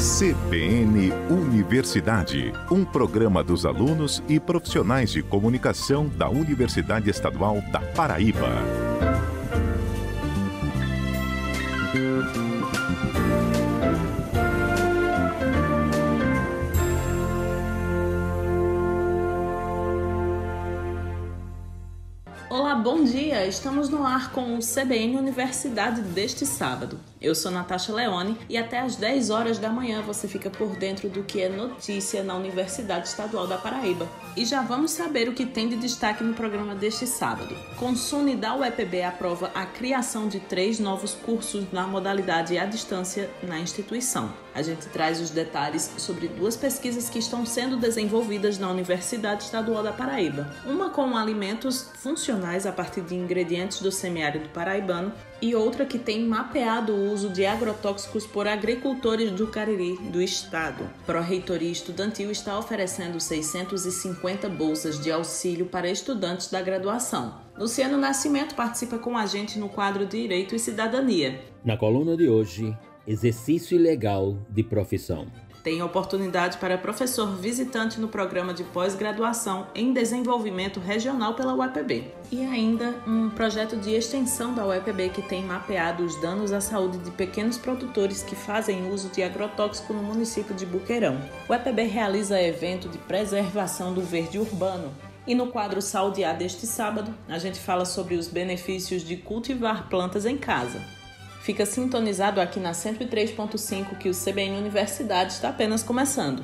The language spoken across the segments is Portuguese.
CBN Universidade, um programa dos alunos e profissionais de comunicação da Universidade Estadual da Paraíba. Olá, bom dia! Estamos no ar com o CBN Universidade deste sábado. Eu sou Natasha Leone e até às 10 horas da manhã você fica por dentro do que é notícia na Universidade Estadual da Paraíba. E já vamos saber o que tem de destaque no programa deste sábado. Consune da UEPB aprova a criação de 3 novos cursos na modalidade à distância na instituição. A gente traz os detalhes sobre 2 pesquisas que estão sendo desenvolvidas na Universidade Estadual da Paraíba. Uma com alimentos funcionais a partir de ingredientes do semiárido paraibano e outra que tem mapeado o uso de agrotóxicos por agricultores do Cariri do estado. A Pró-Reitoria Estudantil está oferecendo 650 bolsas de auxílio para estudantes da graduação. Luciano Nascimento participa com a gente no quadro Direito e Cidadania. Na coluna de hoje, exercício ilegal de profissão. Tem oportunidade para professor visitante no programa de pós-graduação em desenvolvimento regional pela UEPB. E ainda um projeto de extensão da UEPB que tem mapeado os danos à saúde de pequenos produtores que fazem uso de agrotóxico no município de Buqueirão. O UEPB realiza evento de preservação do verde urbano. E no quadro Saúde A deste sábado, a gente fala sobre os benefícios de cultivar plantas em casa. Fica sintonizado aqui na 103.5 que o CBN Universidade está apenas começando.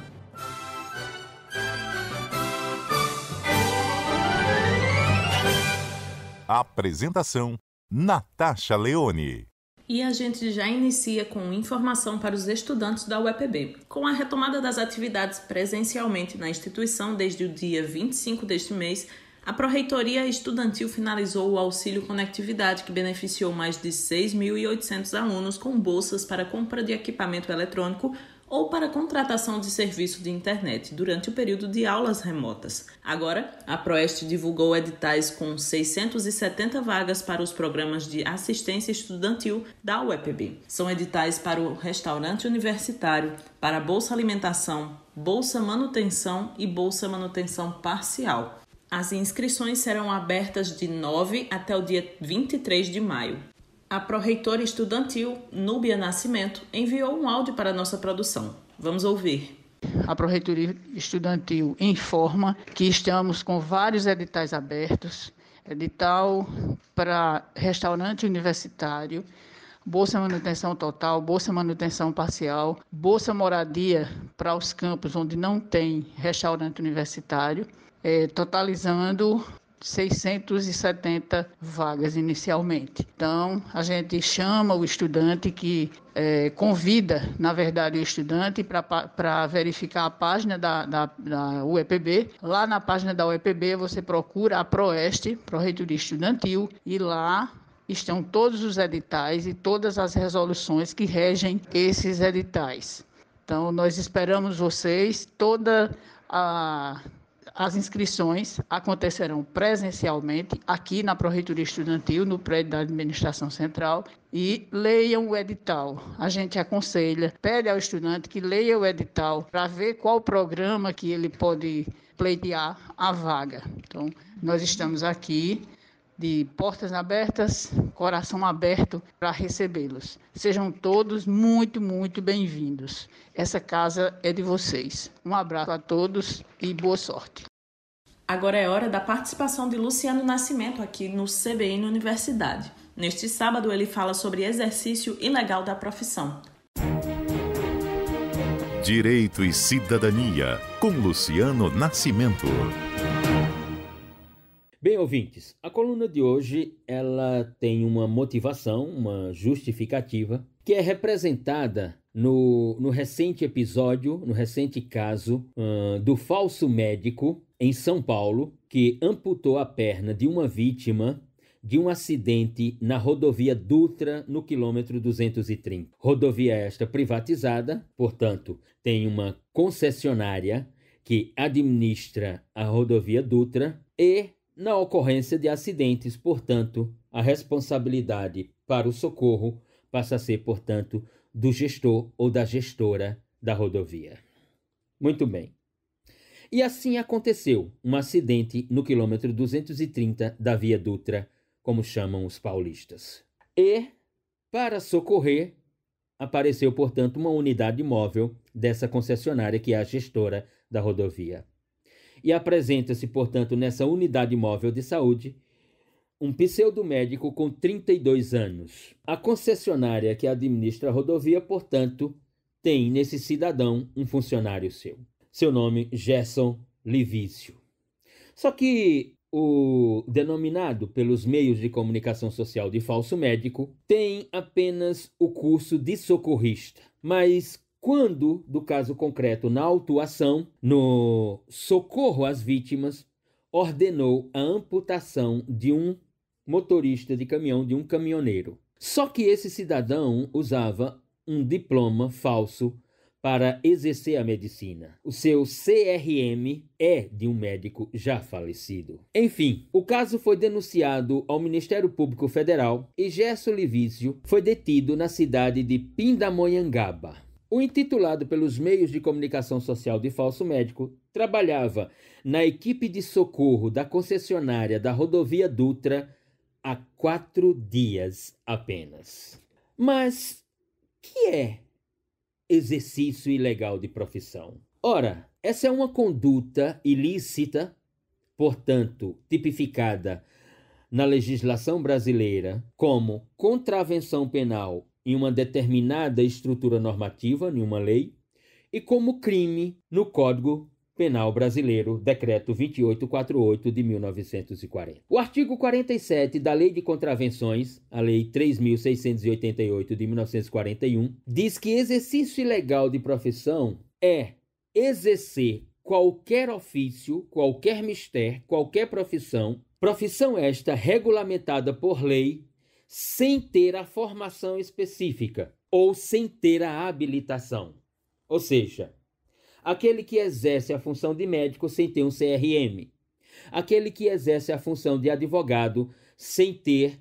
Apresentação: Natasha Leone. E a gente já inicia com informação para os estudantes da UEPB. Com a retomada das atividades presencialmente na instituição desde o dia 25 deste mês, a Pró-Reitoria Estudantil finalizou o Auxílio Conectividade, que beneficiou mais de 6.800 alunos com bolsas para compra de equipamento eletrônico ou para contratação de serviço de internet durante o período de aulas remotas. Agora, a Proeste divulgou editais com 670 vagas para os programas de assistência estudantil da UEPB. São editais para o restaurante universitário, para Bolsa Alimentação, Bolsa Manutenção e Bolsa Manutenção Parcial. As inscrições serão abertas de 9 até o dia 23 de maio. A Pró-Reitora Estudantil, Núbia Nascimento, enviou um áudio para a nossa produção. Vamos ouvir. A Pró-Reitoria Estudantil informa que estamos com vários editais abertos. Edital para restaurante universitário, Bolsa Manutenção Total, Bolsa Manutenção Parcial, Bolsa Moradia para os campos onde não tem restaurante universitário, totalizando 670 vagas inicialmente. Então, a gente chama o estudante convida, na verdade, o estudante para verificar a página da UEPB. Lá na página da UEPB, você procura a Proeste, Pró-Reitoria Estudantil, e lá estão todos os editais e todas as resoluções que regem esses editais. Então, nós esperamos vocês. As inscrições acontecerão presencialmente aqui na Pró-Reitoria Estudantil, no prédio da Administração Central, e leiam o edital. A gente aconselha, pede ao estudante que leia o edital para ver qual programa que ele pode pleitear a vaga. Então, nós estamos aqui de portas abertas, coração aberto para recebê-los. Sejam todos muito, muito bem-vindos. Essa casa é de vocês. Um abraço a todos e boa sorte. Agora é hora da participação de Luciano Nascimento aqui no CBN Universidade. Neste sábado ele fala sobre exercício ilegal da profissão. Direito e Cidadania, com Luciano Nascimento. Bem, ouvintes, a coluna de hoje ela tem uma motivação, uma justificativa, que é representada no recente episódio, no recente caso do falso médico em São Paulo, que amputou a perna de uma vítima de um acidente na rodovia Dutra, no quilômetro 230. Rodovia esta privatizada, portanto, tem uma concessionária que administra a rodovia Dutra e, na ocorrência de acidentes, portanto, a responsabilidade para o socorro passa a ser, portanto, do gestor ou da gestora da rodovia. Muito bem. E assim aconteceu um acidente no quilômetro 230 da Via Dutra, como chamam os paulistas. E, para socorrer, apareceu, portanto, uma unidade móvel dessa concessionária que é a gestora da rodovia. E apresenta-se, portanto, nessa unidade móvel de saúde, um pseudomédico com 32 anos. A concessionária que administra a rodovia, portanto, tem nesse cidadão um funcionário seu. Seu nome, Gerson Livício. Só que o denominado pelos meios de comunicação social de falso médico tem apenas o curso de socorrista. Mas quando, do caso concreto, na autuação, no socorro às vítimas, ordenou a amputação de um motorista de caminhão, de um caminhoneiro. Só que esse cidadão usava um diploma falso para exercer a medicina. O seu CRM é de um médico já falecido. Enfim, o caso foi denunciado ao Ministério Público Federal e Gerson Livício foi detido na cidade de Pindamonhangaba. O intitulado pelos meios de comunicação social de falso médico trabalhava na equipe de socorro da concessionária da rodovia Dutra há 4 dias apenas. Mas que é exercício ilegal de profissão? Ora, essa é uma conduta ilícita, portanto, tipificada na legislação brasileira como contravenção penal em uma determinada estrutura normativa, em uma lei, e como crime no Código Penal Brasileiro, Decreto 2848 de 1940. O artigo 47 da Lei de Contravenções, a Lei 3.688 de 1941, diz que exercício ilegal de profissão é exercer qualquer ofício, qualquer mister, qualquer profissão esta regulamentada por lei, sem ter a formação específica ou sem ter a habilitação. Ou seja, aquele que exerce a função de médico sem ter um CRM, aquele que exerce a função de advogado sem ter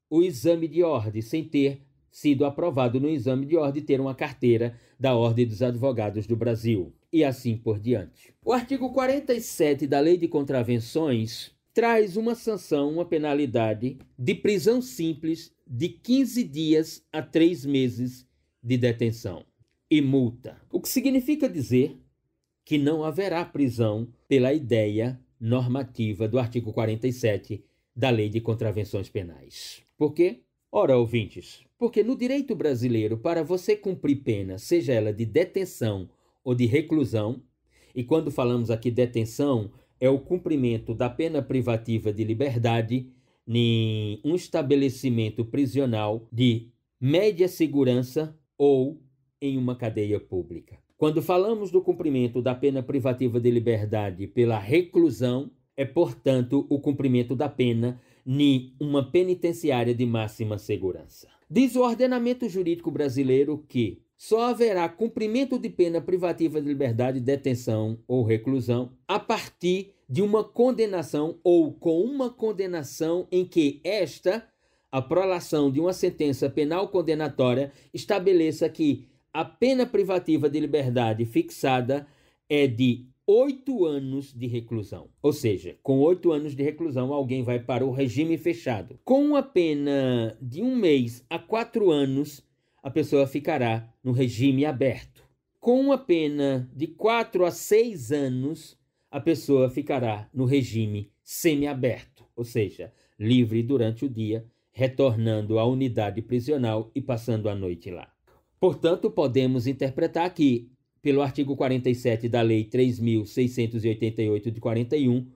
o exame de ordem, sem ter sido aprovado no exame de ordem, ter uma carteira da Ordem dos Advogados do Brasil, e assim por diante. O artigo 47 da Lei de Contravenções traz uma sanção, uma penalidade de prisão simples de 15 dias a 3 meses de detenção e multa. O que significa dizer que não haverá prisão pela ideia normativa do artigo 47 da Lei de Contravenções Penais. Por quê? Ora, ouvintes, porque no direito brasileiro, para você cumprir pena, seja ela de detenção ou de reclusão, e quando falamos aqui detenção, é o cumprimento da pena privativa de liberdade em um estabelecimento prisional de média segurança ou em uma cadeia pública. Quando falamos do cumprimento da pena privativa de liberdade pela reclusão, é, portanto, o cumprimento da pena em uma penitenciária de máxima segurança. Diz o ordenamento jurídico brasileiro que só haverá cumprimento de pena privativa de liberdade, detenção ou reclusão a partir de uma condenação ou com uma condenação em que a prolação de uma sentença penal condenatória, estabeleça que a pena privativa de liberdade fixada é de 8 anos de reclusão. Ou seja, com 8 anos de reclusão, alguém vai para o regime fechado. Com uma pena de 1 mês a 4 anos, a pessoa ficará no regime aberto. Com uma pena de 4 a 6 anos, a pessoa ficará no regime semiaberto, ou seja, livre durante o dia, retornando à unidade prisional e passando a noite lá. Portanto, podemos interpretar que, pelo artigo 47 da Lei 3.688 de 41,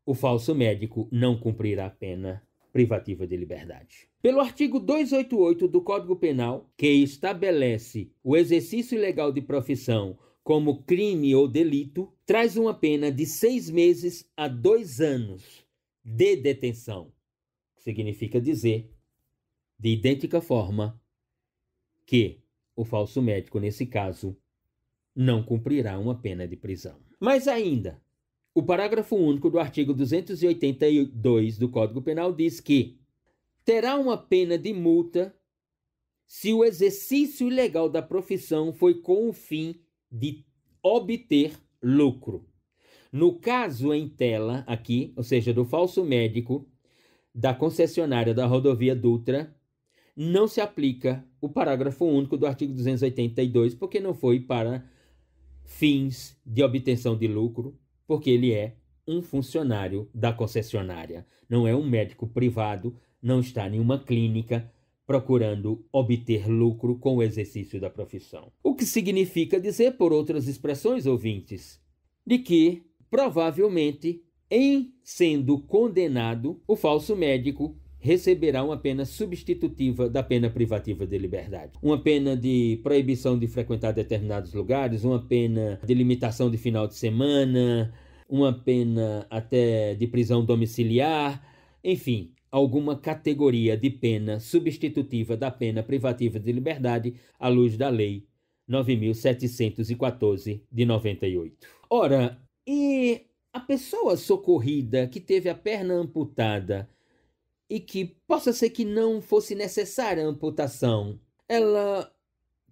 o falso médico não cumprirá a pena privativa de liberdade. Pelo artigo 288 do Código Penal, que estabelece o exercício ilegal de profissão como crime ou delito, traz uma pena de 6 meses a 2 anos de detenção. Significa dizer, de idêntica forma, que o falso médico, nesse caso, não cumprirá uma pena de prisão. Mas ainda, o parágrafo único do artigo 282 do Código Penal diz que terá uma pena de multa se o exercício ilegal da profissão foi com o fim de obter lucro. No caso em tela aqui, ou seja, do falso médico da concessionária da rodovia Dutra, não se aplica o parágrafo único do artigo 282, porque não foi para fins de obtenção de lucro, porque ele é um funcionário da concessionária, não é um médico privado, não está em uma clínica procurando obter lucro com o exercício da profissão. O que significa dizer, por outras expressões, ouvintes, de que, provavelmente, em sendo condenado, o falso médico receberá uma pena substitutiva da pena privativa de liberdade. Uma pena de proibição de frequentar determinados lugares, uma pena de limitação de final de semana, uma pena até de prisão domiciliar, enfim, alguma categoria de pena substitutiva da pena privativa de liberdade à luz da Lei 9.714 de 98. Ora, e a pessoa socorrida que teve a perna amputada e que possa ser que não fosse necessária a amputação, ela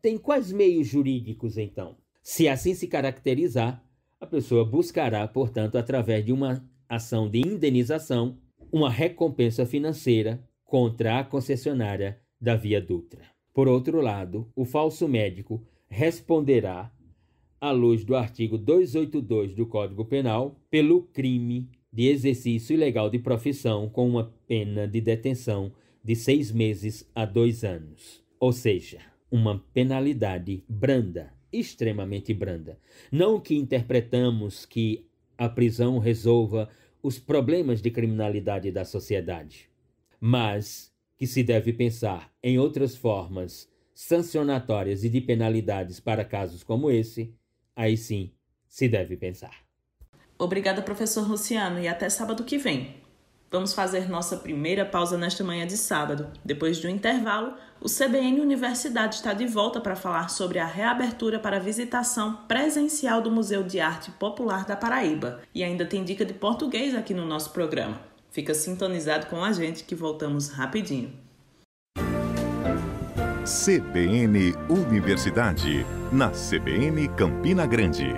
tem quais meios jurídicos, então? Se assim se caracterizar, a pessoa buscará, portanto, através de uma ação de indenização, uma recompensa financeira contra a concessionária da Via Dutra. Por outro lado, o falso médico responderá, à luz do artigo 282 do Código Penal, pelo crime de exercício ilegal de profissão com uma pena de detenção de 6 meses a 2 anos. Ou seja, uma penalidade branda, extremamente branda. Não que interpretamos que a prisão resolva os problemas de criminalidade da sociedade, mas que se deve pensar em outras formas sancionatórias e de penalidades para casos como esse, aí sim se deve pensar. Obrigada, professor Luciano, e até sábado que vem. Vamos fazer nossa primeira pausa nesta manhã de sábado. Depois de um intervalo, o CBN Universidade está de volta para falar sobre a reabertura para visitação presencial do Museu de Arte Popular da Paraíba. E ainda tem dica de português aqui no nosso programa. Fica sintonizado com a gente que voltamos rapidinho. CBN Universidade, na CBN Campina Grande.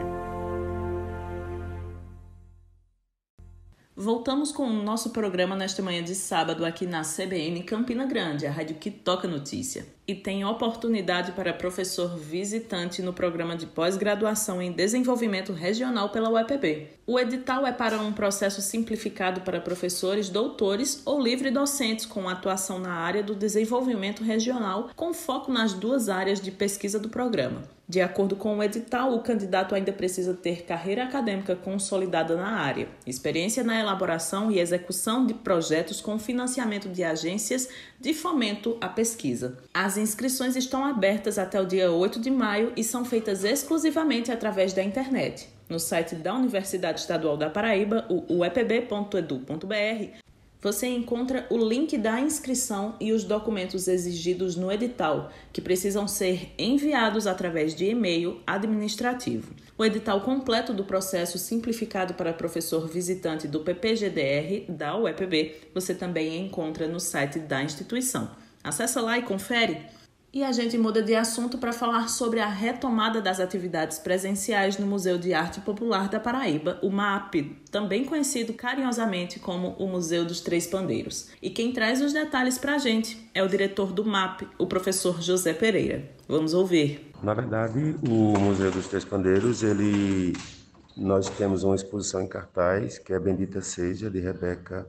Voltamos com o nosso programa nesta manhã de sábado aqui na CBN Campina Grande, a rádio que toca notícia. E tem oportunidade para professor visitante no programa de pós-graduação em desenvolvimento regional pela UEPB. O edital é para um processo simplificado para professores, doutores ou livre-docentes com atuação na área do desenvolvimento regional, com foco nas 2 áreas de pesquisa do programa. De acordo com o edital, o candidato ainda precisa ter carreira acadêmica consolidada na área, experiência na elaboração e execução de projetos com financiamento de agências de fomento à pesquisa. As inscrições estão abertas até o dia 8 de maio e são feitas exclusivamente através da internet. No site da Universidade Estadual da Paraíba, o uepb.edu.br, você encontra o link da inscrição e os documentos exigidos no edital, que precisam ser enviados através de e-mail administrativo. O edital completo do processo simplificado para professor visitante do PPGDR da UEPB você também encontra no site da instituição. Acesse lá e confere. E a gente muda de assunto para falar sobre a retomada das atividades presenciais no Museu de Arte Popular da Paraíba, o MAP, também conhecido carinhosamente como o Museu dos Três Pandeiros. E quem traz os detalhes para a gente é o diretor do MAP, o professor José Pereira. Vamos ouvir. Na verdade, o Museu dos Três Pandeiros, nós temos uma exposição em cartaz, que é Bendita Seja, de Rebeca.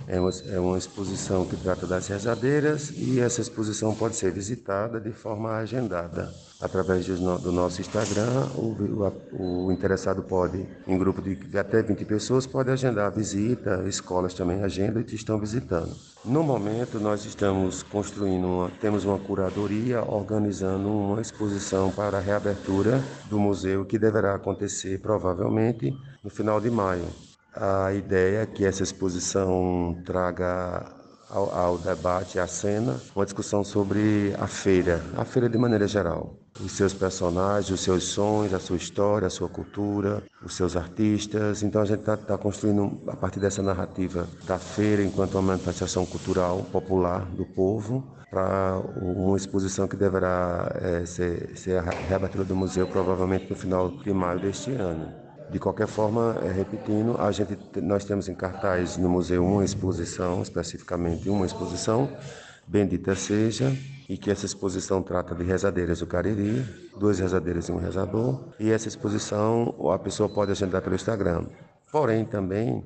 É uma exposição que trata das rezadeiras e essa exposição pode ser visitada de forma agendada. Através do nosso Instagram, o interessado pode, em grupo de até 20 pessoas, pode agendar a visita, escolas também agendam e estão visitando. No momento, nós estamos temos uma curadoria organizando uma exposição para a reabertura do museu que deverá acontecer provavelmente no final de maio. A ideia é que essa exposição traga ao debate, à cena, uma discussão sobre a feira de maneira geral. os seus personagens, os seus sons, a sua história, a sua cultura, os seus artistas. Então a gente está construindo, a partir dessa narrativa da feira, enquanto uma manifestação cultural popular do povo, para uma exposição que deverá ser a reabertura do museu provavelmente no final de maio deste ano. De qualquer forma, repetindo, nós temos em cartaz no museu uma exposição, especificamente uma exposição, Bendita Seja, e que essa exposição trata de rezadeiras do Cariri, 2 rezadeiras e um rezador, e essa exposição a pessoa pode agendar pelo Instagram. Porém, também,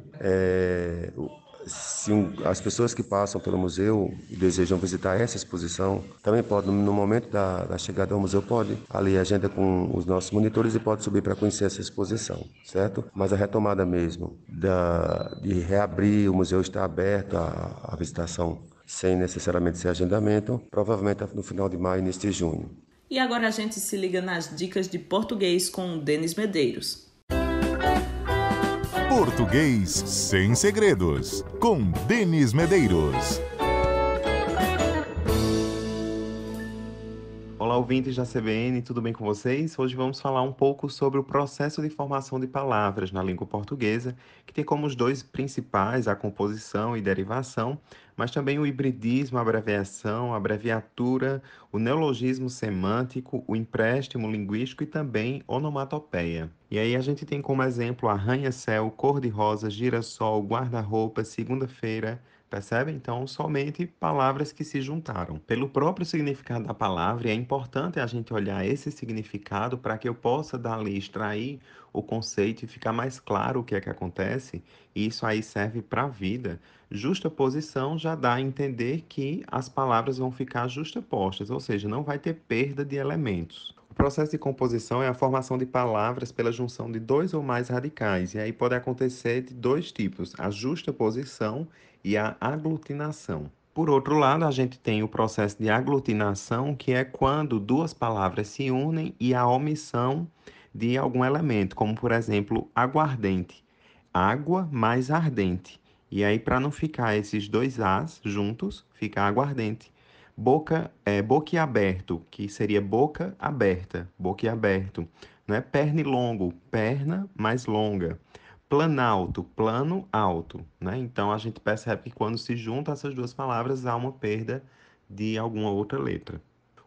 as pessoas que passam pelo museu e desejam visitar essa exposição, também podem, no momento da chegada ao museu, pode ali agenda com os nossos monitores e pode subir para conhecer essa exposição, certo? Mas a retomada mesmo de reabrir, o museu está aberto à visitação sem necessariamente ser agendamento, provavelmente no final de maio, início de junho. E agora a gente se liga nas dicas de português com o Denis Medeiros. Português sem segredos, com Denis Medeiros. Olá, ouvintes da CBN, tudo bem com vocês? Hoje vamos falar um pouco sobre o processo de formação de palavras na língua portuguesa, que tem como os 2 principais a composição e derivação, mas também o hibridismo, a abreviação, a abreviatura, o neologismo semântico, o empréstimo linguístico e também onomatopeia. E aí a gente tem como exemplo arranha-céu, cor-de-rosa, girassol, guarda-roupa, segunda-feira. Percebe? Então, somente palavras que se juntaram. Pelo próprio significado da palavra, e é importante a gente olhar esse significado para que eu possa dali extrair o conceito e ficar mais claro o que é que acontece. E isso aí serve para a vida. Justaposição já dá a entender que as palavras vão ficar justapostas, ou seja, não vai ter perda de elementos. O processo de composição é a formação de palavras pela junção de 2 ou mais radicais, e aí pode acontecer de 2 tipos, a justaposição e a aglutinação. Por outro lado, a gente tem o processo de aglutinação, que é quando 2 palavras se unem e a omissão de algum elemento, como por exemplo, aguardente, água mais ardente. E aí, para não ficar esses 2 As juntos, fica aguardente. Boquiaberto, que seria boca aberta, boquiaberto. Né? Pernilongo, perna mais longa. Planalto, plano alto. Né? Então, a gente percebe que quando se juntam essas 2 palavras, há uma perda de alguma outra letra.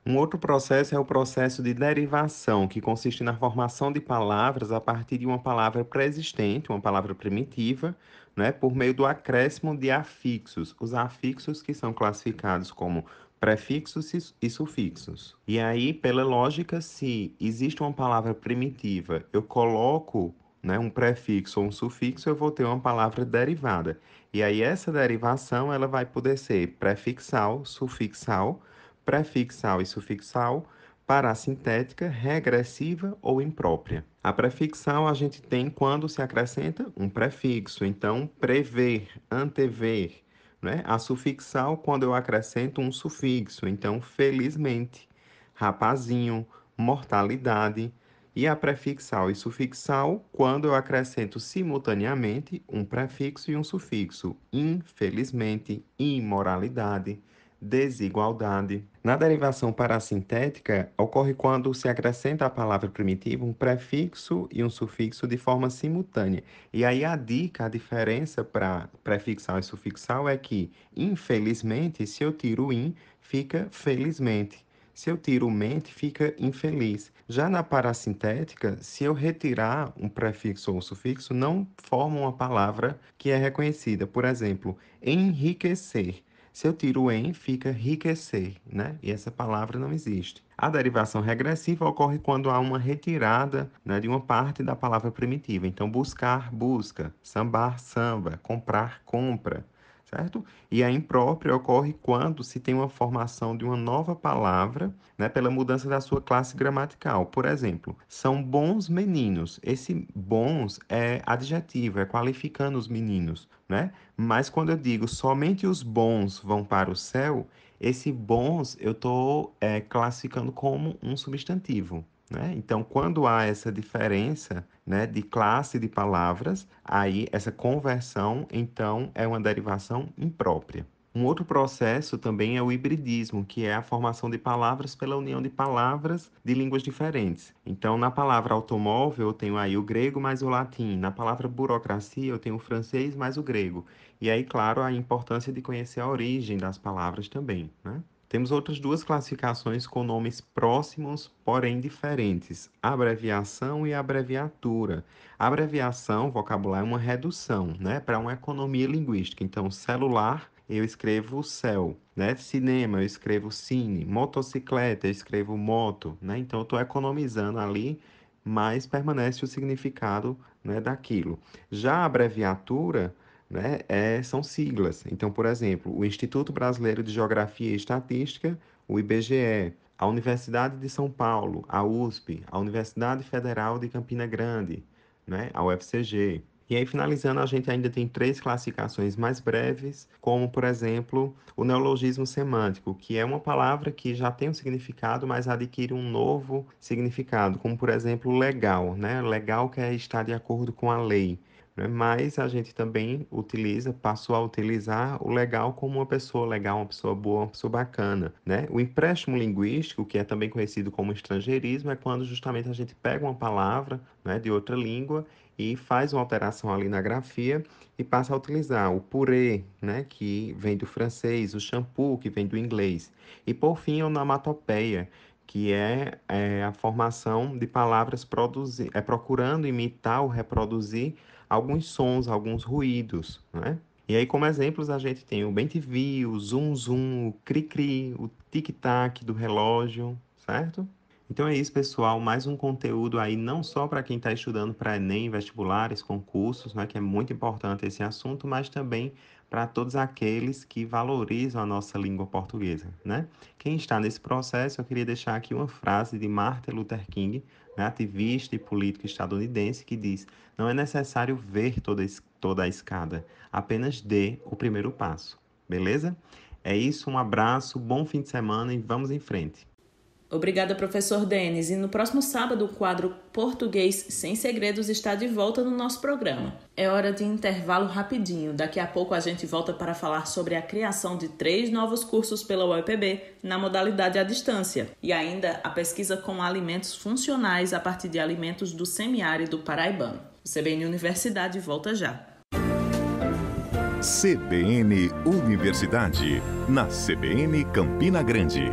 Um outro processo é o processo de derivação, que consiste na formação de palavras a partir de uma palavra pré-existente, uma palavra primitiva, né, por meio do acréscimo de afixos. Os afixos que são classificados como prefixos e sufixos. E aí, pela lógica, se existe uma palavra primitiva, eu coloco, né, um prefixo ou um sufixo, eu vou ter uma palavra derivada. E aí, essa derivação ela vai poder ser prefixal, sufixal, prefixal e sufixal, parassintética, regressiva ou imprópria. A prefixal a gente tem quando se acrescenta um prefixo, então prever, antever, né? A sufixal quando eu acrescento um sufixo, então felizmente, rapazinho, mortalidade. E a prefixal e sufixal quando eu acrescento simultaneamente um prefixo e um sufixo, infelizmente, imoralidade, desigualdade. Na derivação parassintética, ocorre quando se acrescenta à palavra primitiva um prefixo e um sufixo de forma simultânea. E aí a dica, a diferença para prefixal e sufixal é que, infelizmente, se eu tiro o in, fica felizmente. Se eu tiro o mente, fica infeliz. Já na parassintética, se eu retirar um prefixo ou um sufixo, não forma uma palavra que é reconhecida. Por exemplo, enriquecer. Se eu tiro o em, fica enriquecer, né? E essa palavra não existe. A derivação regressiva ocorre quando há uma retirada, né, de uma parte da palavra primitiva. Então, buscar, busca, sambar, samba, comprar, compra, certo? E a imprópria ocorre quando se tem uma formação de uma nova palavra, né, pela mudança da sua classe gramatical. Por exemplo, são bons meninos. Esse bons é adjetivo, é qualificando os meninos, né? Mas quando eu digo somente os bons vão para o céu, esse bons eu estou classificando como um substantivo. Né? Então, quando há essa diferença, né, de classe de palavras, aí essa conversão, então, é uma derivação imprópria. Um outro processo também é o hibridismo, que é a formação de palavras pela união de palavras de línguas diferentes. Então, na palavra automóvel, eu tenho aí o grego mais o latim. Na palavra burocracia, eu tenho o francês mais o grego. E aí, claro, a importância de conhecer a origem das palavras também, né? Temos outras duas classificações com nomes próximos, porém diferentes: abreviação e abreviatura. A abreviação, vocabulário, é uma redução, né, para uma economia linguística. Então, celular, eu escrevo cel, né? Cinema, eu escrevo cine. Motocicleta, eu escrevo moto, né? Então, eu estou economizando ali, mas permanece o significado, né, daquilo. Já a abreviatura, né, são siglas. Então, por exemplo, o Instituto Brasileiro de Geografia e Estatística, o IBGE, a Universidade de São Paulo, a USP, a Universidade Federal de Campina Grande, né, a UFCG. E aí, finalizando, a gente ainda tem 3 classificações mais breves, como, por exemplo, o neologismo semântico, que é uma palavra que já tem um significado, mas adquire um novo significado, como, por exemplo, legal, né? Legal que é estar de acordo com a lei, né? Mas a gente também passou a utilizar o legal como uma pessoa legal, uma pessoa boa, uma pessoa bacana, né? O empréstimo linguístico, que é também conhecido como estrangeirismo, é quando justamente a gente pega uma palavra, né, de outra língua e faz uma alteração ali na grafia e passa a utilizar o purê, né, que vem do francês, o shampoo, que vem do inglês. E por fim, a onomatopeia, que é a formação de palavras procurando imitar ou reproduzir alguns sons, alguns ruídos, né? E aí, como exemplos, a gente tem o bem-te-vi, o zum-zum, o cri-cri, o tic-tac do relógio, certo? Então é isso, pessoal. Mais um conteúdo aí, não só para quem está estudando para Enem, vestibulares, concursos, né, que é muito importante esse assunto, mas também para todos aqueles que valorizam a nossa língua portuguesa, né? Quem está nesse processo, eu queria deixar aqui uma frase de Martin Luther King, né, ativista e político estadunidense, que diz: não é necessário ver toda a escada, apenas dê o primeiro passo. Beleza? É isso, um abraço, bom fim de semana e vamos em frente. Obrigada, professor Denis. E no próximo sábado, o quadro Português Sem Segredos está de volta no nosso programa. É hora de intervalo rapidinho. Daqui a pouco a gente volta para falar sobre a criação de 3 novos cursos pela UEPB na modalidade à distância. E ainda a pesquisa com alimentos funcionais a partir de alimentos do semiárido paraibano. O CBN Universidade volta já. CBN Universidade, na CBN Campina Grande.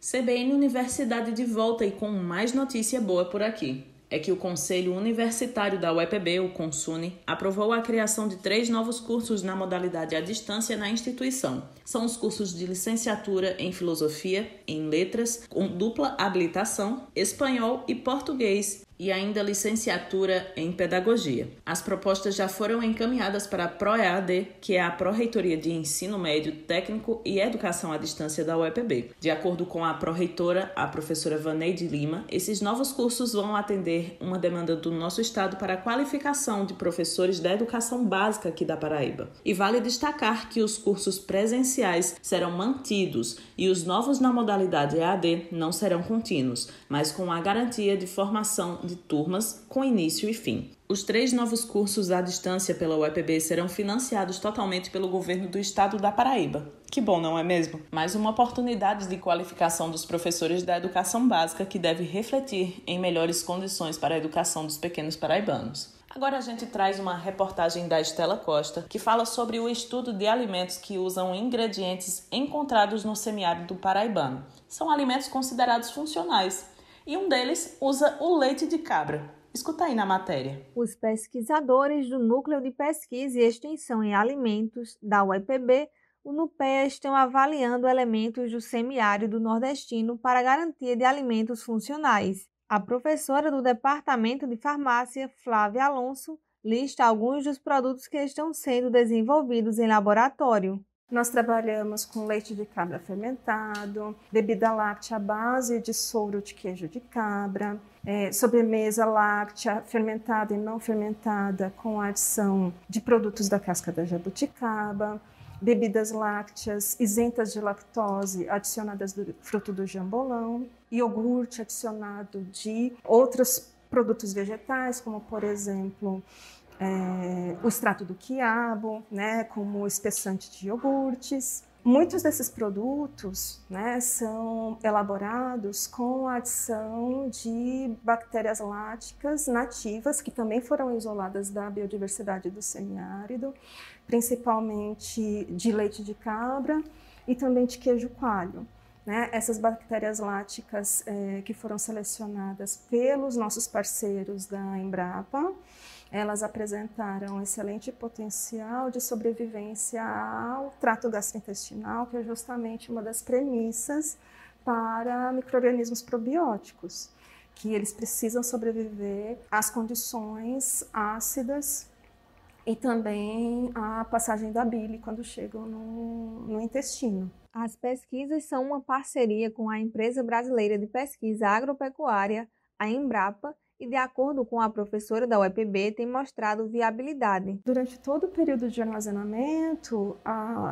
CBN Universidade de volta e com mais notícia boa por aqui. É que o Conselho Universitário da UEPB, o CONSUNE, aprovou a criação de 3 novos cursos na modalidade à distância na instituição. São os cursos de licenciatura em Filosofia, em Letras, com dupla habilitação, Espanhol e Português, e ainda licenciatura em Pedagogia. As propostas já foram encaminhadas para a ProEAD, que é a Pró-Reitoria de Ensino Médio, Técnico e Educação à Distância da UEPB. De acordo com a pró-reitora, a professora Vaneide Lima, esses novos cursos vão atender uma demanda do nosso estado para a qualificação de professores da educação básica aqui da Paraíba. E vale destacar que os cursos presenciais serão mantidos e os novos na modalidade EAD não serão contínuos, mas com a garantia de formação de turmas com início e fim. Os 3 novos cursos à distância pela UEPB serão financiados totalmente pelo governo do estado da Paraíba. Que bom, não é mesmo? Mais uma oportunidade de qualificação dos professores da educação básica que deve refletir em melhores condições para a educação dos pequenos paraibanos. Agora a gente traz uma reportagem da Estela Costa que fala sobre o estudo de alimentos que usam ingredientes encontrados no semiárido paraibano. São alimentos considerados funcionais e um deles usa o leite de cabra. Escuta aí na matéria. Os pesquisadores do Núcleo de Pesquisa e Extensão em Alimentos da UEPB, o NUPEA, estão avaliando elementos do semiárido nordestino para garantia de alimentos funcionais. A professora do Departamento de Farmácia, Flávia Alonso, lista alguns dos produtos que estão sendo desenvolvidos em laboratório. Nós trabalhamos com leite de cabra fermentado, bebida láctea à base de soro de queijo de cabra, sobremesa láctea fermentada e não fermentada com a adição de produtos da casca da jabuticaba, bebidas lácteas isentas de lactose adicionadas do fruto do jambolão, iogurte adicionado de outros produtos vegetais, como por exemplo o extrato do quiabo, né, como espessante de iogurtes. Muitos desses produtos, né, são elaborados com a adição de bactérias láticas nativas, que também foram isoladas da biodiversidade do semiárido, principalmente de leite de cabra e também de queijo coalho. Né? Essas bactérias láticas que foram selecionadas pelos nossos parceiros da Embrapa, elas apresentaram excelente potencial de sobrevivência ao trato gastrointestinal, que é justamente uma das premissas para micro-organismos probióticos, que eles precisam sobreviver às condições ácidas e também à passagem da bile quando chegam no intestino. As pesquisas são uma parceria com a Empresa Brasileira de Pesquisa Agropecuária, a Embrapa, e, de acordo com a professora da UEPB, tem mostrado viabilidade. Durante todo o período de armazenamento,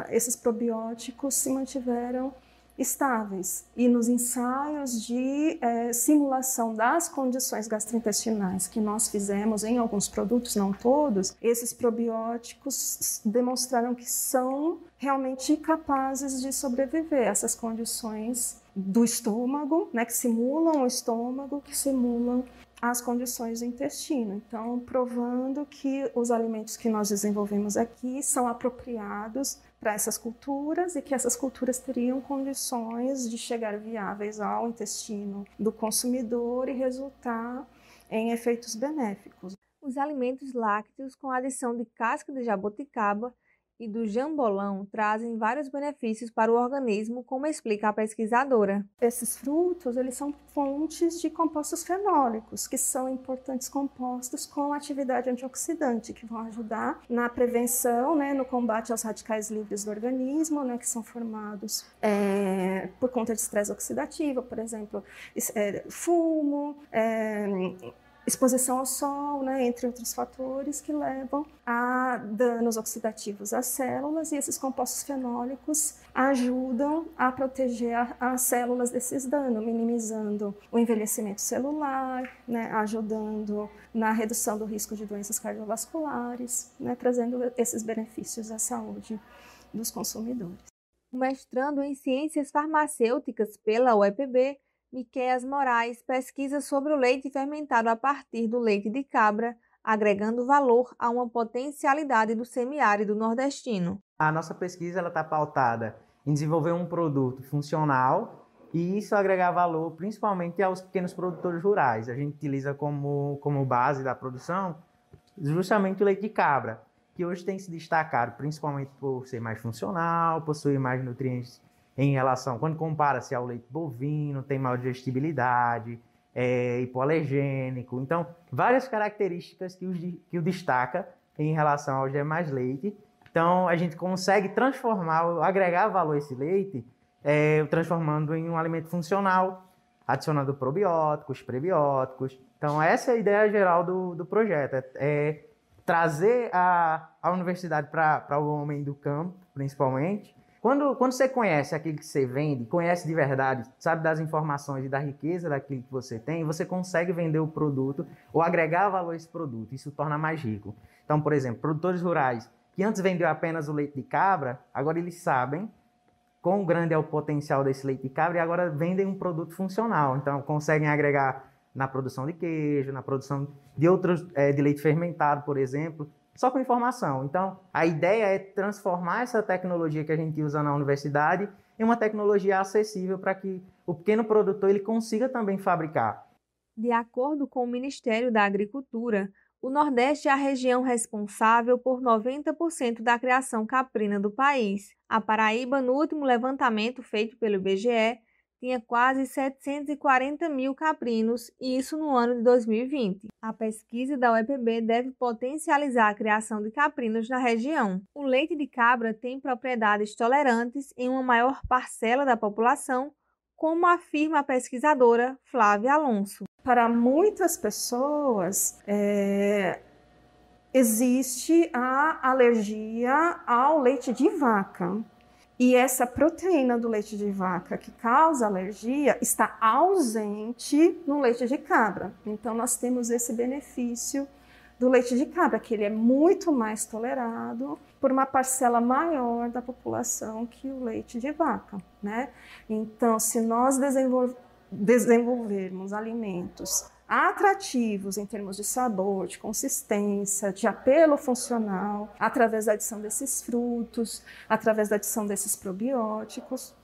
esses probióticos se mantiveram estáveis. E nos ensaios de simulação das condições gastrointestinais que nós fizemos em alguns produtos, não todos, esses probióticos demonstraram que são realmente capazes de sobreviver a essas condições do estômago, né, que simulam o estômago, que simulam as condições do intestino. Então, provando que os alimentos que nós desenvolvemos aqui são apropriados para essas culturas e que essas culturas teriam condições de chegar viáveis ao intestino do consumidor e resultar em efeitos benéficos. Os alimentos lácteos com adição de casca de jabuticaba e do jambolão trazem vários benefícios para o organismo, como explica a pesquisadora. Esses frutos, eles são fontes de compostos fenólicos, que são importantes compostos com atividade antioxidante, que vão ajudar na prevenção, né, no combate aos radicais livres do organismo, né, que são formados por conta de estresse oxidativo, por exemplo, fumo, exposição ao sol, né, entre outros fatores que levam a danos oxidativos às células, e esses compostos fenólicos ajudam a proteger as células desses danos, minimizando o envelhecimento celular, né, ajudando na redução do risco de doenças cardiovasculares, né, trazendo esses benefícios à saúde dos consumidores. O mestrando em Ciências Farmacêuticas pela UEPB, Miqueias Moraes pesquisa sobre o leite fermentado a partir do leite de cabra, agregando valor a uma potencialidade do semiárido nordestino. A nossa pesquisa está pautada em desenvolver um produto funcional e isso agregar valor principalmente aos pequenos produtores rurais. A gente utiliza como base da produção justamente o leite de cabra, que hoje tem se destacado principalmente por ser mais funcional, possuir mais nutrientes em relação, quando compara-se ao leite bovino, tem maior digestibilidade, é hipoalergênico. Então, várias características que o destaca em relação ao demais leite. Então, a gente consegue transformar, agregar valor a esse leite, transformando em um alimento funcional, adicionando probióticos, prebióticos. Então, essa é a ideia geral do projeto, trazer a universidade para o homem do campo, principalmente. Quando você conhece aquilo que você vende, conhece de verdade, sabe das informações e da riqueza daquilo que você tem, você consegue vender o produto ou agregar valor a esse produto. Isso torna mais rico. Então, por exemplo, produtores rurais que antes vendiam apenas o leite de cabra, agora eles sabem quão grande é o potencial desse leite de cabra e agora vendem um produto funcional. Então, conseguem agregar na produção de queijo, na produção de outros, de leite fermentado, por exemplo, só com informação. Então, a ideia é transformar essa tecnologia que a gente usa na universidade em uma tecnologia acessível para que o pequeno produtor ele consiga também fabricar. De acordo com o Ministério da Agricultura, o Nordeste é a região responsável por 90% da criação caprina do país. A Paraíba, no último levantamento feito pelo IBGE, tinha quase 740 mil caprinos, e isso no ano de 2020. A pesquisa da UEPB deve potencializar a criação de caprinos na região. O leite de cabra tem propriedades tolerantes em uma maior parcela da população, como afirma a pesquisadora Flávia Alonso. Para muitas pessoas, existe a alergia ao leite de vaca. E essa proteína do leite de vaca que causa alergia está ausente no leite de cabra. Então, nós temos esse benefício do leite de cabra, que ele é muito mais tolerado por uma parcela maior da população que o leite de vaca, né? Então, se nós desenvolvermos alimentos atrativos em termos de sabor, de consistência, de apelo funcional, através da adição desses frutos, através da adição desses probióticos,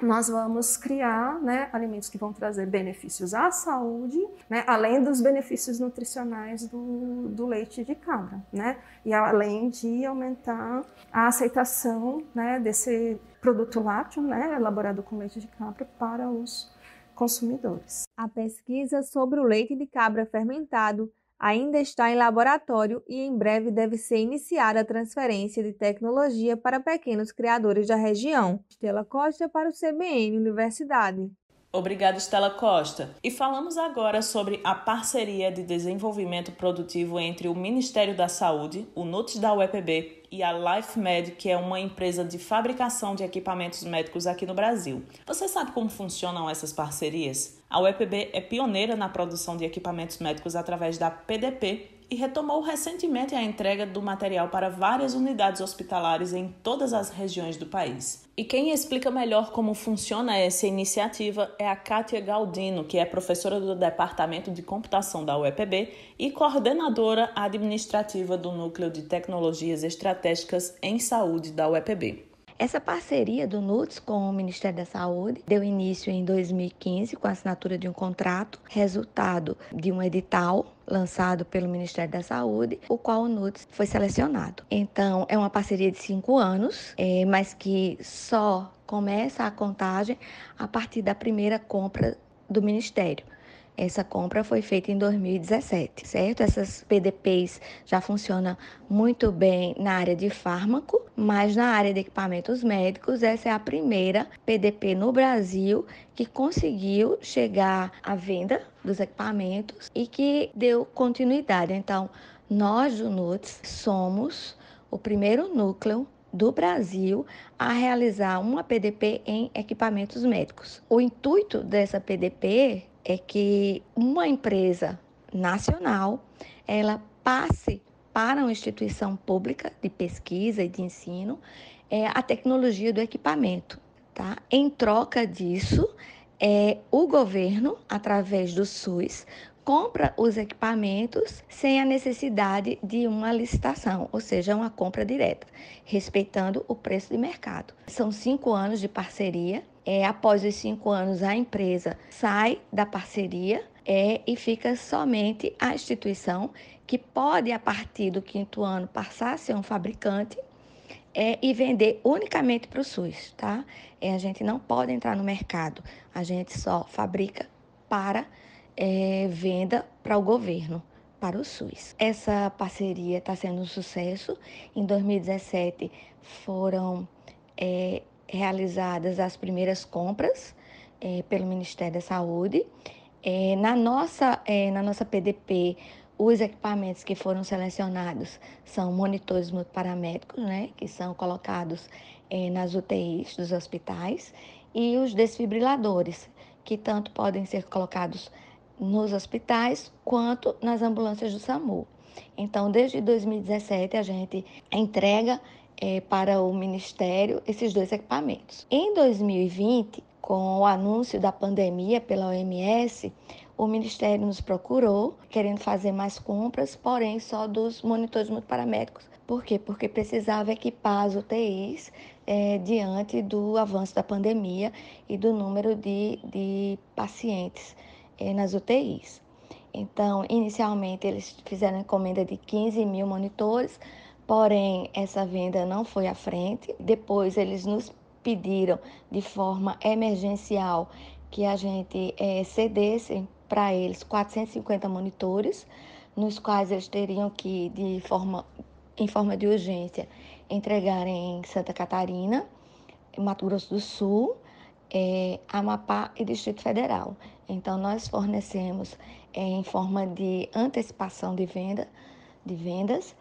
nós vamos criar, né, alimentos que vão trazer benefícios à saúde, né, além dos benefícios nutricionais do leite de cabra, né, e além de aumentar a aceitação, né, desse produto lácteo, né, elaborado com leite de cabra para os consumidores. A pesquisa sobre o leite de cabra fermentado ainda está em laboratório e em breve deve ser iniciada a transferência de tecnologia para pequenos criadores da região. Estela Costa para o CBN Universidade. Obrigada, Estela Costa. E falamos agora sobre a parceria de desenvolvimento produtivo entre o Ministério da Saúde, o NUTS da UEPB e a LifeMed, que é uma empresa de fabricação de equipamentos médicos aqui no Brasil. Você sabe como funcionam essas parcerias? A UEPB é pioneira na produção de equipamentos médicos através da PDP e retomou recentemente a entrega do material para várias unidades hospitalares em todas as regiões do país. E quem explica melhor como funciona essa iniciativa é a Kátia Galdino, que é professora do Departamento de Computação da UEPB e coordenadora administrativa do Núcleo de Tecnologias Estratégicas em Saúde da UEPB. Essa parceria do NUTS com o Ministério da Saúde deu início em 2015 com a assinatura de um contrato, resultado de um edital lançado pelo Ministério da Saúde, o qual o NUTS foi selecionado. Então, é uma parceria de 5 anos, mas que só começa a contagem a partir da primeira compra do Ministério. Essa compra foi feita em 2017, certo? Essas PDPs já funcionam muito bem na área de fármaco, mas na área de equipamentos médicos, essa é a primeira PDP no Brasil que conseguiu chegar à venda dos equipamentos e que deu continuidade. Então, nós do NUTS somos o primeiro núcleo do Brasil a realizar uma PDP em equipamentos médicos. O intuito dessa PDP é que uma empresa nacional ela passe para uma instituição pública de pesquisa e de ensino a tecnologia do equipamento. Tá? Em troca disso, o governo, através do SUS, compra os equipamentos sem a necessidade de uma licitação, ou seja, uma compra direta, respeitando o preço de mercado. São 5 anos de parceria. Após os 5 anos, a empresa sai da parceria e fica somente a instituição, que pode, a partir do 5º ano, passar a ser um fabricante e vender unicamente para o SUS. Tá? A gente não pode entrar no mercado, a gente só fabrica para venda para o governo, para o SUS. Essa parceria está sendo um sucesso. Em 2017 foram realizadas as primeiras compras pelo Ministério da Saúde. Na nossa PDP, os equipamentos que foram selecionados são monitores multiparamétricos, né, que são colocados nas UTIs dos hospitais, e os desfibriladores, que tanto podem ser colocados nos hospitais quanto nas ambulâncias do SAMU. Então, desde 2017, a gente entrega para o Ministério esses 2 equipamentos. Em 2020, com o anúncio da pandemia pela OMS, o Ministério nos procurou, querendo fazer mais compras, porém só dos monitores multiparamétricos. Por quê? Porque precisava equipar as UTIs diante do avanço da pandemia e do número de pacientes nas UTIs. Então, inicialmente, eles fizeram encomenda de 15 mil monitores, porém, essa venda não foi à frente. Depois, eles nos pediram de forma emergencial que a gente cedesse para eles 450 monitores, nos quais eles teriam que, em forma de urgência, entregarem em Santa Catarina, Mato Grosso do Sul, Amapá e Distrito Federal. Então, nós fornecemos em forma de antecipação de vendas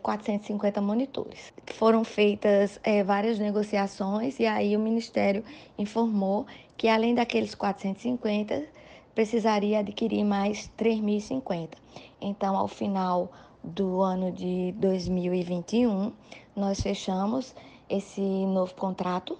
450 monitores. Foram feitas várias negociações e aí o Ministério informou que, além daqueles 450, precisaria adquirir mais 3.050. Então, ao final do ano de 2021, nós fechamos esse novo contrato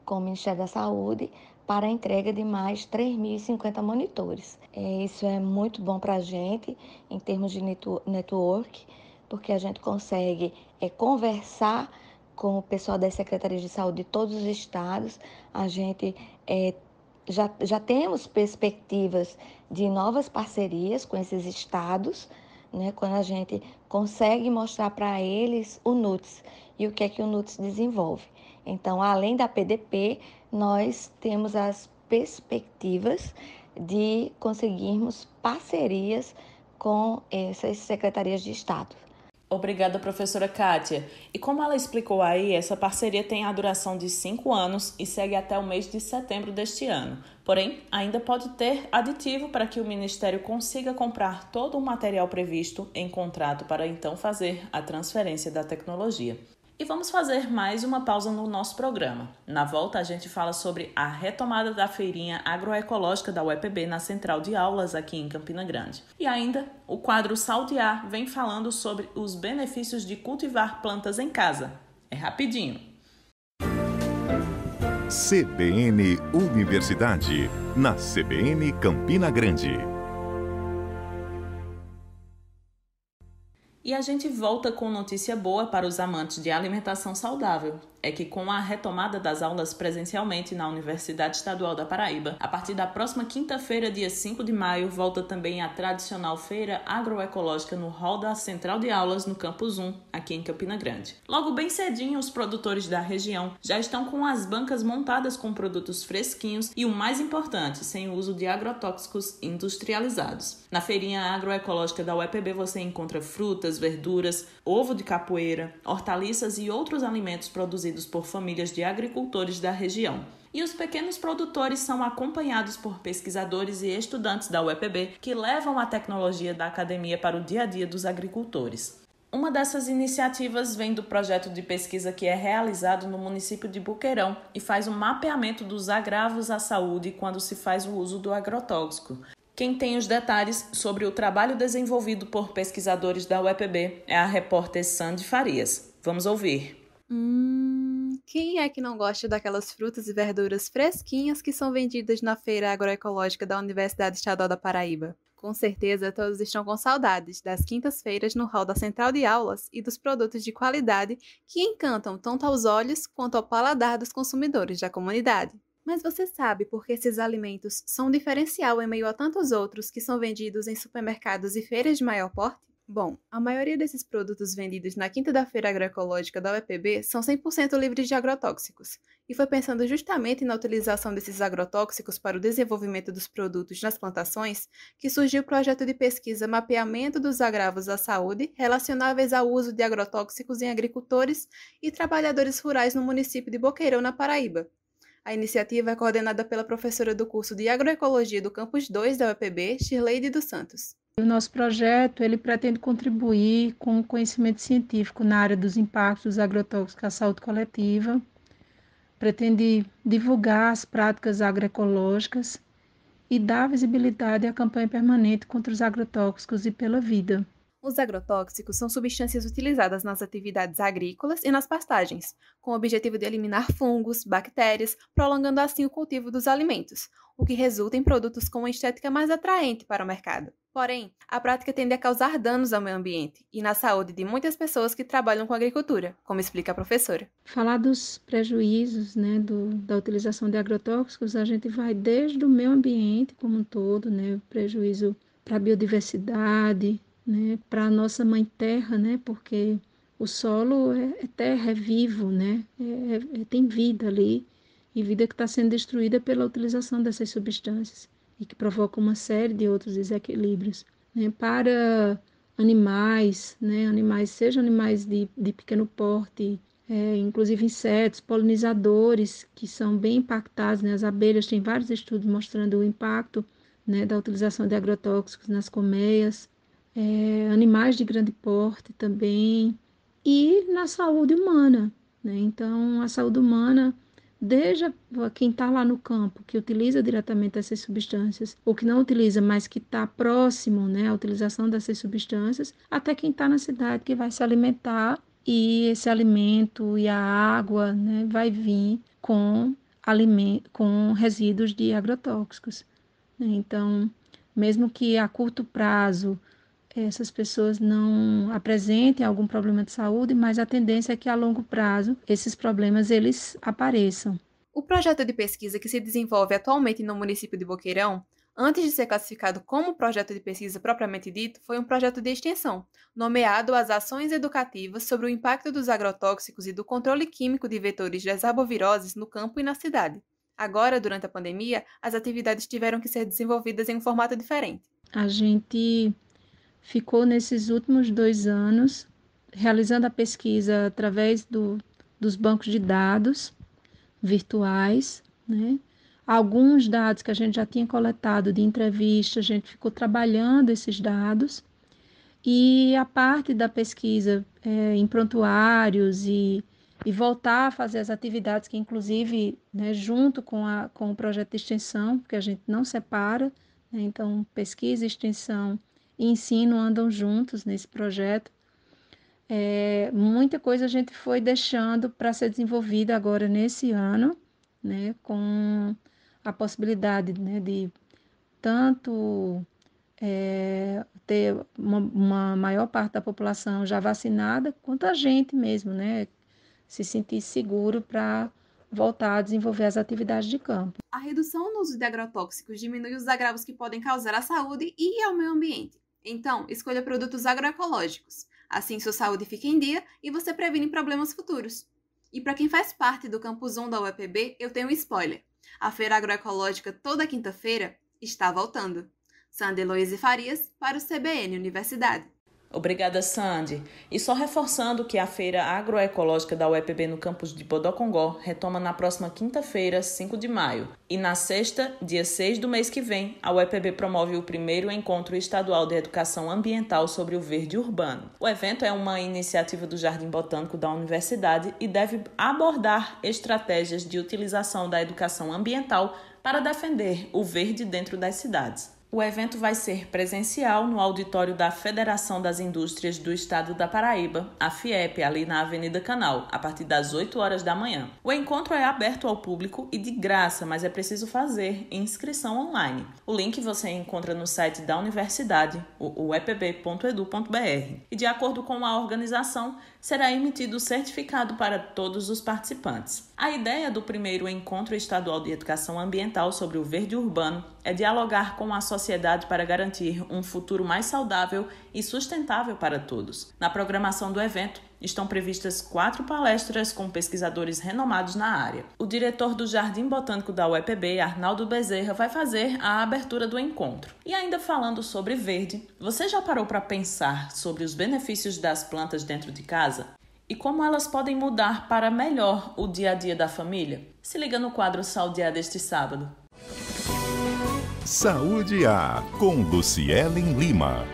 com o Ministério da Saúde para a entrega de mais 3.050 monitores. Isso é muito bom para a gente em termos de network, porque a gente consegue conversar com o pessoal das secretarias de saúde de todos os estados. A gente já temos perspectivas de novas parcerias com esses estados, né, quando a gente consegue mostrar para eles o NUTS e o que é que o NUTS desenvolve. Então, além da PDP, nós temos as perspectivas de conseguirmos parcerias com essas secretarias de Estado. Obrigada, professora Kátia. E como ela explicou aí, essa parceria tem a duração de 5 anos e segue até o mês de setembro deste ano. Porém, ainda pode ter aditivo para que o Ministério consiga comprar todo o material previsto em contrato para então fazer a transferência da tecnologia. E vamos fazer mais uma pausa no nosso programa. Na volta, a gente fala sobre a retomada da feirinha agroecológica da UEPB na central de aulas aqui em Campina Grande. E ainda, o quadro Saltear vem falando sobre os benefícios de cultivar plantas em casa. É rapidinho. CBN Universidade, na CBN Campina Grande. E a gente volta com notícia boa para os amantes de alimentação saudável. É que com a retomada das aulas presencialmente na Universidade Estadual da Paraíba, a partir da próxima quinta-feira, dia 5 de maio, volta também a tradicional feira agroecológica no hall da Central de Aulas no Campus 1, aqui em Campina Grande. Logo bem cedinho, os produtores da região já estão com as bancas montadas com produtos fresquinhos e, o mais importante, sem o uso de agrotóxicos industrializados. Na feirinha agroecológica da UEPB você encontra frutas, verduras, ovo de capoeira, hortaliças e outros alimentos produzidos por famílias de agricultores da região. E os pequenos produtores são acompanhados por pesquisadores e estudantes da UEPB que levam a tecnologia da academia para o dia a dia dos agricultores. Uma dessas iniciativas vem do projeto de pesquisa que é realizado no município de Boqueirão e faz um mapeamento dos agravos à saúde quando se faz o uso do agrotóxico. Quem tem os detalhes sobre o trabalho desenvolvido por pesquisadores da UEPB é a repórter Sandy Farias. Vamos ouvir. Quem é que não gosta daquelas frutas e verduras fresquinhas que são vendidas na feira agroecológica da Universidade Estadual da Paraíba? Com certeza todos estão com saudades das quintas-feiras no hall da Central de Aulas e dos produtos de qualidade que encantam tanto aos olhos quanto ao paladar dos consumidores da comunidade. Mas você sabe por que esses alimentos são um diferencial em meio a tantos outros que são vendidos em supermercados e feiras de maior porte? Bom, a maioria desses produtos vendidos na Quinta da Feira Agroecológica da UEPB são 100% livres de agrotóxicos, e foi pensando justamente na utilização desses agrotóxicos para o desenvolvimento dos produtos nas plantações que surgiu o projeto de pesquisa Mapeamento dos Agravos à Saúde relacionáveis ao uso de agrotóxicos em agricultores e trabalhadores rurais no município de Boqueirão, na Paraíba. A iniciativa é coordenada pela professora do curso de Agroecologia do Campus 2 da UEPB, Shirleide dos Santos. O nosso projeto ele pretende contribuir com o conhecimento científico na área dos impactos dos agrotóxicos à saúde coletiva, pretende divulgar as práticas agroecológicas e dar visibilidade à campanha permanente contra os agrotóxicos e pela vida. Os agrotóxicos são substâncias utilizadas nas atividades agrícolas e nas pastagens, com o objetivo de eliminar fungos, bactérias, prolongando assim o cultivo dos alimentos, o que resulta em produtos com uma estética mais atraente para o mercado. Porém, a prática tende a causar danos ao meio ambiente e na saúde de muitas pessoas que trabalham com agricultura, como explica a professora. Falar dos prejuízos, da utilização de agrotóxicos, a gente vai desde o meio ambiente como um todo, prejuízo para a biodiversidade, para a nossa mãe terra, porque o solo é terra, é vivo, tem vida ali, e vida que está sendo destruída pela utilização dessas substâncias e que provoca uma série de outros desequilíbrios. Para animais, sejam animais de pequeno porte, inclusive insetos, polinizadores, que são bem impactados, as abelhas, tem vários estudos mostrando o impacto da utilização de agrotóxicos nas colmeias, animais de grande porte também, e na saúde humana. Então, a saúde humana desde quem está lá no campo, que utiliza diretamente essas substâncias, ou que não utiliza, mas que está próximo, né, à utilização dessas substâncias, até quem está na cidade, que vai se alimentar, e esse alimento e a água, né, vai vir com resíduos de agrotóxicos. Então, mesmo que a curto prazo essas pessoas não apresentem algum problema de saúde, mas a tendência é que a longo prazo esses problemas eles apareçam. O projeto de pesquisa que se desenvolve atualmente no município de Boqueirão, antes de ser classificado como projeto de pesquisa propriamente dito, foi um projeto de extensão, nomeado as Ações Educativas sobre o Impacto dos Agrotóxicos e do Controle Químico de Vetores das Arboviroses no Campo e na Cidade. Agora, durante a pandemia, as atividades tiveram que ser desenvolvidas em um formato diferente. A gente ficou nesses últimos 2 anos realizando a pesquisa através dos bancos de dados virtuais, né? Alguns dados que a gente já tinha coletado de entrevista, a gente ficou trabalhando esses dados, e a parte da pesquisa em prontuários e voltar a fazer as atividades que, inclusive, né, junto com o projeto de extensão, porque a gente não separa, né? Então, pesquisa, extensão e ensino andam juntos nesse projeto. Muita coisa a gente foi deixando para ser desenvolvida agora nesse ano, né, com a possibilidade, né, de tanto ter uma maior parte da população já vacinada, quanto a gente mesmo, né, se sentir seguro para voltar a desenvolver as atividades de campo. A redução no uso de agrotóxicos diminui os agravos que podem causar à saúde e ao meio ambiente. Então, escolha produtos agroecológicos. Assim, sua saúde fica em dia e você previne problemas futuros. E para quem faz parte do Campus 1 da UEPB, eu tenho um spoiler. A Feira Agroecológica toda quinta-feira está voltando. Sandy Eloise Farias para o CBN Universidade. Obrigada, Sandy. E só reforçando que a Feira Agroecológica da UEPB no campus de Bodocongó retoma na próxima quinta-feira, 5 de maio. E na sexta, dia 6 do mês que vem, a UEPB promove o primeiro Encontro Estadual de Educação Ambiental sobre o Verde Urbano. O evento é uma iniciativa do Jardim Botânico da Universidade e deve abordar estratégias de utilização da educação ambiental para defender o verde dentro das cidades. O evento vai ser presencial no auditório da Federação das Indústrias do Estado da Paraíba, a FIEP, ali na Avenida Canal, a partir das 8 horas da manhã. O encontro é aberto ao público e de graça, mas é preciso fazer inscrição online. O link você encontra no site da universidade, o uepb.edu.br. E de acordo com a organização, será emitido o certificado para todos os participantes. A ideia do primeiro Encontro Estadual de Educação Ambiental sobre o Verde Urbano é dialogar com a sociedade para garantir um futuro mais saudável e sustentável para todos. Na programação do evento, estão previstas 4 palestras com pesquisadores renomados na área. O diretor do Jardim Botânico da UEPB, Arnaldo Bezerra, vai fazer a abertura do encontro. E ainda falando sobre verde, você já parou para pensar sobre os benefícios das plantas dentro de casa? E como elas podem mudar para melhor o dia a dia da família? Se liga no quadro Saúde A deste sábado. Saúde A, com Lucielen Lima.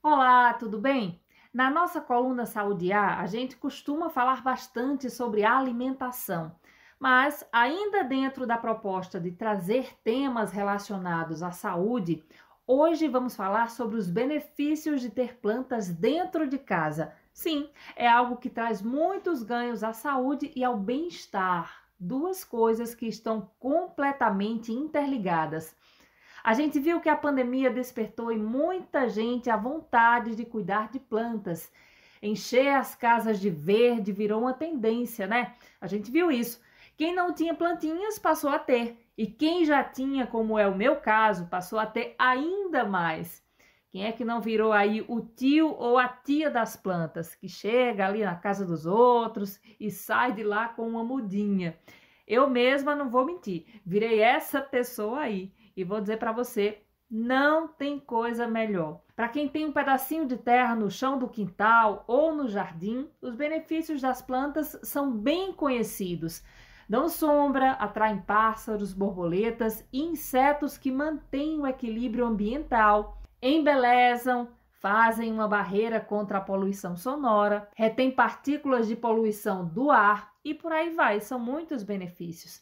Olá, tudo bem? Na nossa coluna Saúde A, a gente costuma falar bastante sobre alimentação, mas ainda dentro da proposta de trazer temas relacionados à saúde, hoje vamos falar sobre os benefícios de ter plantas dentro de casa. Sim, é algo que traz muitos ganhos à saúde e ao bem-estar, 2 coisas que estão completamente interligadas. A gente viu que a pandemia despertou em muita gente a vontade de cuidar de plantas. Encher as casas de verde virou uma tendência, né? A gente viu isso. Quem não tinha plantinhas passou a ter. E quem já tinha, como é o meu caso, passou a ter ainda mais. Quem é que não virou aí o tio ou a tia das plantas, que chega ali na casa dos outros e sai de lá com uma mudinha? Eu mesma não vou mentir, virei essa pessoa aí. E vou dizer para você, não tem coisa melhor. Para quem tem um pedacinho de terra no chão do quintal ou no jardim, os benefícios das plantas são bem conhecidos. Dão sombra, atraem pássaros, borboletas e insetos que mantêm o equilíbrio ambiental, embelezam, fazem uma barreira contra a poluição sonora, retém partículas de poluição do ar e por aí vai, são muitos benefícios.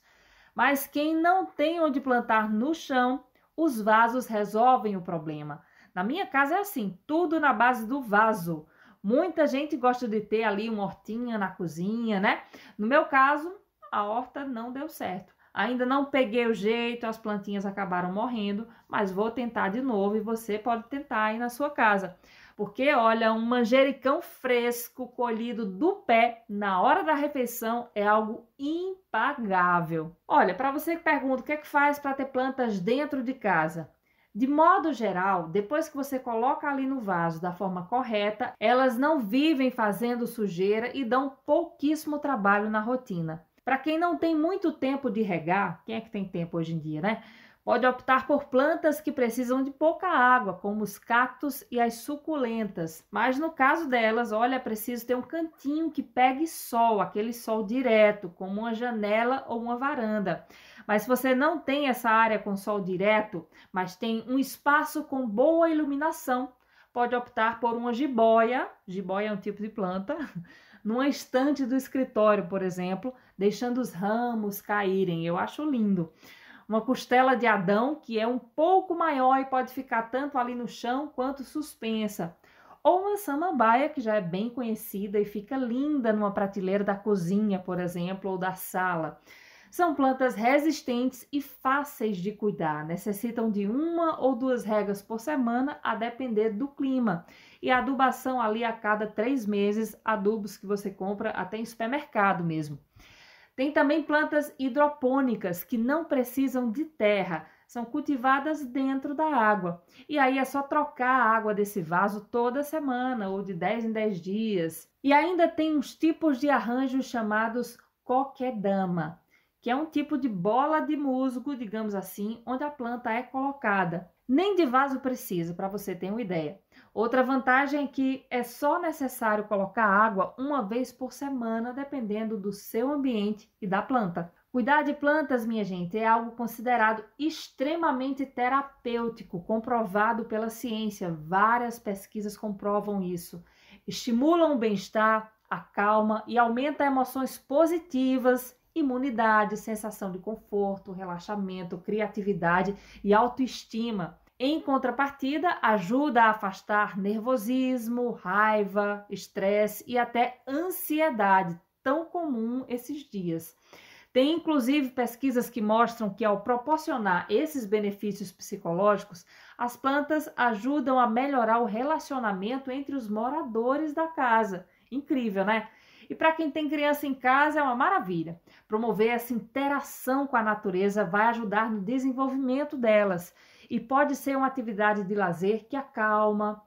Mas quem não tem onde plantar no chão, os vasos resolvem o problema. Na minha casa é assim, tudo na base do vaso. Muita gente gosta de ter ali uma hortinha na cozinha, né? No meu caso, a horta não deu certo. Ainda não peguei o jeito, as plantinhas acabaram morrendo, mas vou tentar de novo e você pode tentar aí na sua casa. Porque, olha, um manjericão fresco colhido do pé na hora da refeição é algo impagável. Olha, para você que pergunta o que é que faz para ter plantas dentro de casa, de modo geral, depois que você coloca ali no vaso da forma correta, elas não vivem fazendo sujeira e dão pouquíssimo trabalho na rotina. Para quem não tem muito tempo de regar, quem é que tem tempo hoje em dia, né? Pode optar por plantas que precisam de pouca água, como os cactos e as suculentas. Mas no caso delas, olha, é preciso ter um cantinho que pegue sol, aquele sol direto, como uma janela ou uma varanda. Mas se você não tem essa área com sol direto, mas tem um espaço com boa iluminação, pode optar por uma jiboia. Jiboia é um tipo de planta. Numa estante do escritório, por exemplo, deixando os ramos caírem. Eu acho lindo. Uma costela de Adão, que é um pouco maior e pode ficar tanto ali no chão quanto suspensa. Ou uma samambaia, que já é bem conhecida e fica linda numa prateleira da cozinha, por exemplo, ou da sala. São plantas resistentes e fáceis de cuidar. Necessitam de 1 ou 2 regas por semana, a depender do clima. E a adubação ali a cada 3 meses, adubos que você compra até em supermercado mesmo. Tem também plantas hidropônicas que não precisam de terra, são cultivadas dentro da água. E aí é só trocar a água desse vaso toda semana ou de 10 em 10 dias. E ainda tem uns tipos de arranjos chamados kokedama, que é um tipo de bola de musgo, digamos assim, onde a planta é colocada. Nem de vaso precisa, para você ter uma ideia. Outra vantagem é que é só necessário colocar água 1 vez por semana, dependendo do seu ambiente e da planta. Cuidar de plantas, minha gente, é algo considerado extremamente terapêutico, comprovado pela ciência. Várias pesquisas comprovam isso. Estimulam o bem-estar, acalma e aumenta emoções positivas, imunidade, sensação de conforto, relaxamento, criatividade e autoestima. Em contrapartida, ajuda a afastar nervosismo, raiva, estresse e até ansiedade, tão comum esses dias. Tem inclusive pesquisas que mostram que ao proporcionar esses benefícios psicológicos, as plantas ajudam a melhorar o relacionamento entre os moradores da casa. Incrível, né? E para quem tem criança em casa é uma maravilha. Promover essa interação com a natureza vai ajudar no desenvolvimento delas e pode ser uma atividade de lazer que acalma,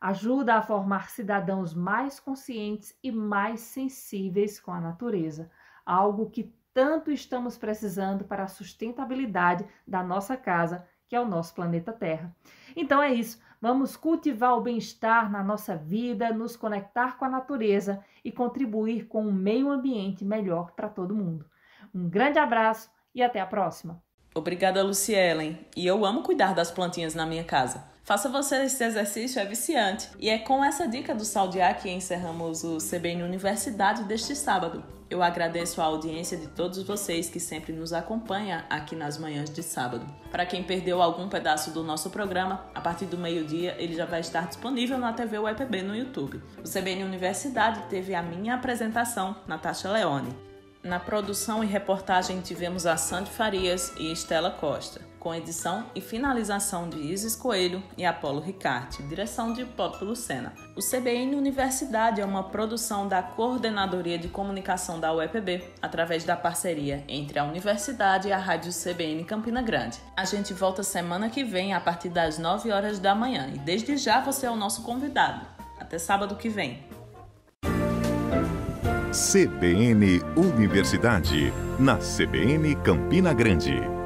ajuda a formar cidadãos mais conscientes e mais sensíveis com a natureza, algo que tanto estamos precisando para a sustentabilidade da nossa casa, que é o nosso planeta Terra. Então é isso. Vamos cultivar o bem-estar na nossa vida, nos conectar com a natureza e contribuir com um meio ambiente melhor para todo mundo. Um grande abraço e até a próxima! Obrigada, Lucielen. E eu amo cuidar das plantinhas na minha casa. Faça você esse exercício, é viciante. E é com essa dica do Sal de Ar que encerramos o CBN Universidade deste sábado. Eu agradeço a audiência de todos vocês que sempre nos acompanham aqui nas manhãs de sábado. Para quem perdeu algum pedaço do nosso programa, a partir do meio-dia ele já vai estar disponível na TV UEPB no YouTube. O CBN Universidade teve a minha apresentação, Natasha Leone. Na produção e reportagem tivemos a Sandy Farias e Estela Costa, com edição e finalização de Isis Coelho e Apolo Ricarte, direção de Poppo Lucena. O CBN Universidade é uma produção da Coordenadoria de Comunicação da UEPB, através da parceria entre a Universidade e a Rádio CBN Campina Grande. A gente volta semana que vem a partir das 9 horas da manhã e desde já você é o nosso convidado. Até sábado que vem. CBN Universidade, na CBN Campina Grande.